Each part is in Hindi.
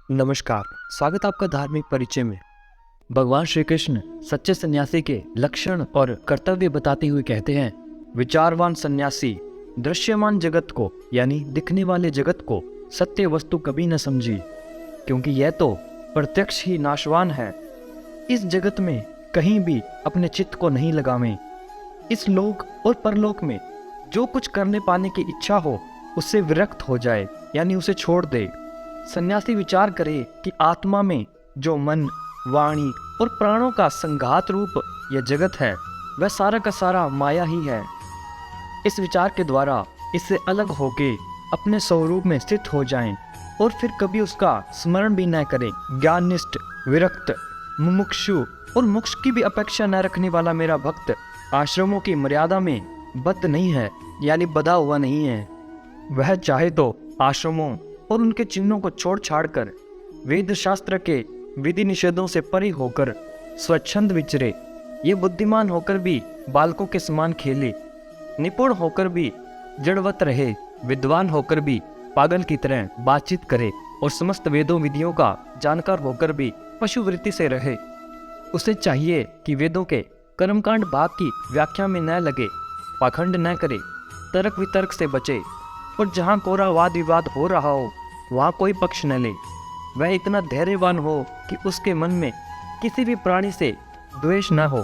नमस्कार। स्वागत आपका धार्मिक परिचय में। भगवान श्री कृष्ण सच्चे सन्यासी के लक्षण और कर्तव्य बताते हुए कहते हैं, विचारवान सन्यासी दृश्यमान जगत को यानी दिखने वाले जगत को सत्य वस्तु कभी न समझी, क्योंकि यह तो प्रत्यक्ष ही नाशवान है। इस जगत में कहीं भी अपने चित्त को नहीं लगावें। इस लोक और परलोक में जो कुछ करने पाने की इच्छा हो उससे विरक्त हो जाए, यानी उसे छोड़ दे। सन्यासी विचार करे कि आत्मा में जो मन, वाणी और प्राणों का संघात रूप यह जगत है, वह सारा का सारा माया ही है। इस विचार के द्वारा इससे अलग होके अपने स्वरूप में स्थित हो जाएं और फिर कभी उसका स्मरण भी न करें। ज्ञाननिष्ठ, विरक्त, मुमुक्षु और मोक्ष की भी अपेक्षा न रखने वाला मेरा भक्त आश्रमों की मर्यादा में बद्ध नहीं है, यानी बधा हुआ नहीं है। वह चाहे तो आश्रमों और उनके चिन्हों को छोड़ छाड़ कर वेद शास्त्र के विधि निषेधों से परे होकर स्वच्छंद विचरे। ये बुद्धिमान होकर भी बालकों के समान खेले, निपुण होकर भी जड़वत रहे, विद्वान होकर भी पागल की तरह बातचीत करे और समस्त वेदों विधियों का जानकार होकर भी पशुवृत्ति से रहे। उसे चाहिए कि वेदों के कर्मकांड भाग की व्याख्या में न लगे, पाखंड न करे, तर्क वितर्क से बचे और जहाँ कोरा वाद विवाद हो रहा हो वहाँ कोई पक्ष न ले। वह इतना धैर्यवान हो कि उसके मन में किसी भी प्राणी से द्वेष न हो।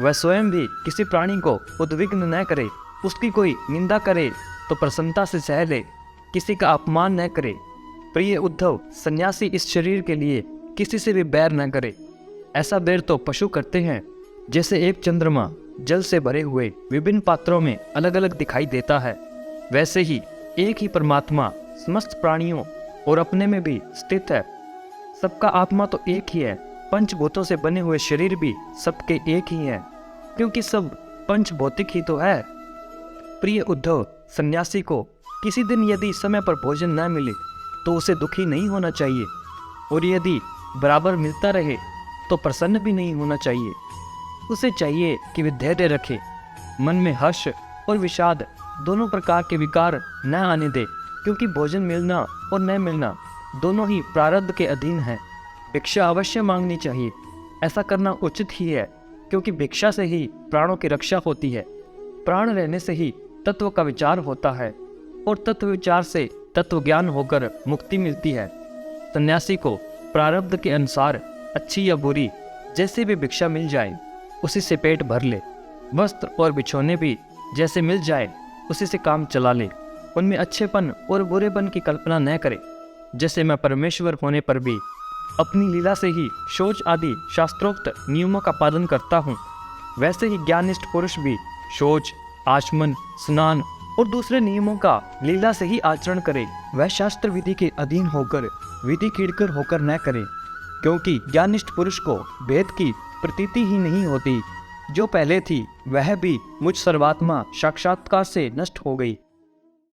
वह स्वयं भी किसी प्राणी को उद्विग्न न करे, उसकी कोई निंदा करे तो प्रसन्नता से सह ले, किसी का अपमान न करे। प्रिय उद्धव, सन्यासी इस शरीर के लिए किसी से भी बैर न करे। ऐसा बैर तो पशु करते हैं। जैसे एक चंद्रमा जल से भरे हुए विभिन्न पात्रों में अलग अलग दिखाई देता है, वैसे ही एक ही परमात्मा समस्त प्राणियों और अपने में भी स्थित है। सबका आत्मा तो एक ही है। पंचभूतों से बने हुए शरीर भी सबके एक ही हैं, क्योंकि सब पंचभौतिक ही तो है। प्रिय उद्धव, सन्यासी को किसी दिन यदि समय पर भोजन न मिले तो उसे दुखी नहीं होना चाहिए, और यदि बराबर मिलता रहे तो प्रसन्न भी नहीं होना चाहिए। उसे चाहिए कि वे धैर्य रखे, मन में हर्ष और विषाद दोनों प्रकार के विकार न आने दे, क्योंकि भोजन मिलना और न मिलना दोनों ही प्रारब्ध के अधीन है। भिक्षा अवश्य मांगनी चाहिए, ऐसा करना उचित ही है, क्योंकि भिक्षा से ही प्राणों की रक्षा होती है। प्राण रहने से ही तत्व का विचार होता है, और तत्व विचार से तत्व ज्ञान होकर मुक्ति मिलती है। सन्यासी को प्रारब्ध के अनुसार अच्छी या बुरी जैसे भी भिक्षा मिल जाए उसी से पेट भर ले। वस्त्र और बिछौने भी जैसे मिल जाए उसी से काम चला ले। उनमें अच्छेपन और बुरेपन की कल्पना न करे। जैसे मैं परमेश्वर होने पर भी अपनी लीला से ही शौच आदि शास्त्रोक्त नियमों का पालन करता हूँ, वैसे ही ज्ञानिष्ठ पुरुष भी शौच, आचमन, स्नान और दूसरे नियमों का लीला से ही आचरण करे। वह शास्त्र विधि के अधीन होकर विधि खींचकर होकर न करे, क्योंकि ज्ञानिष्ठ पुरुष को भेद की प्रतीति ही नहीं होती। जो पहले थी वह भी मुझ सर्वात्मा साक्षात्कार से नष्ट हो गई।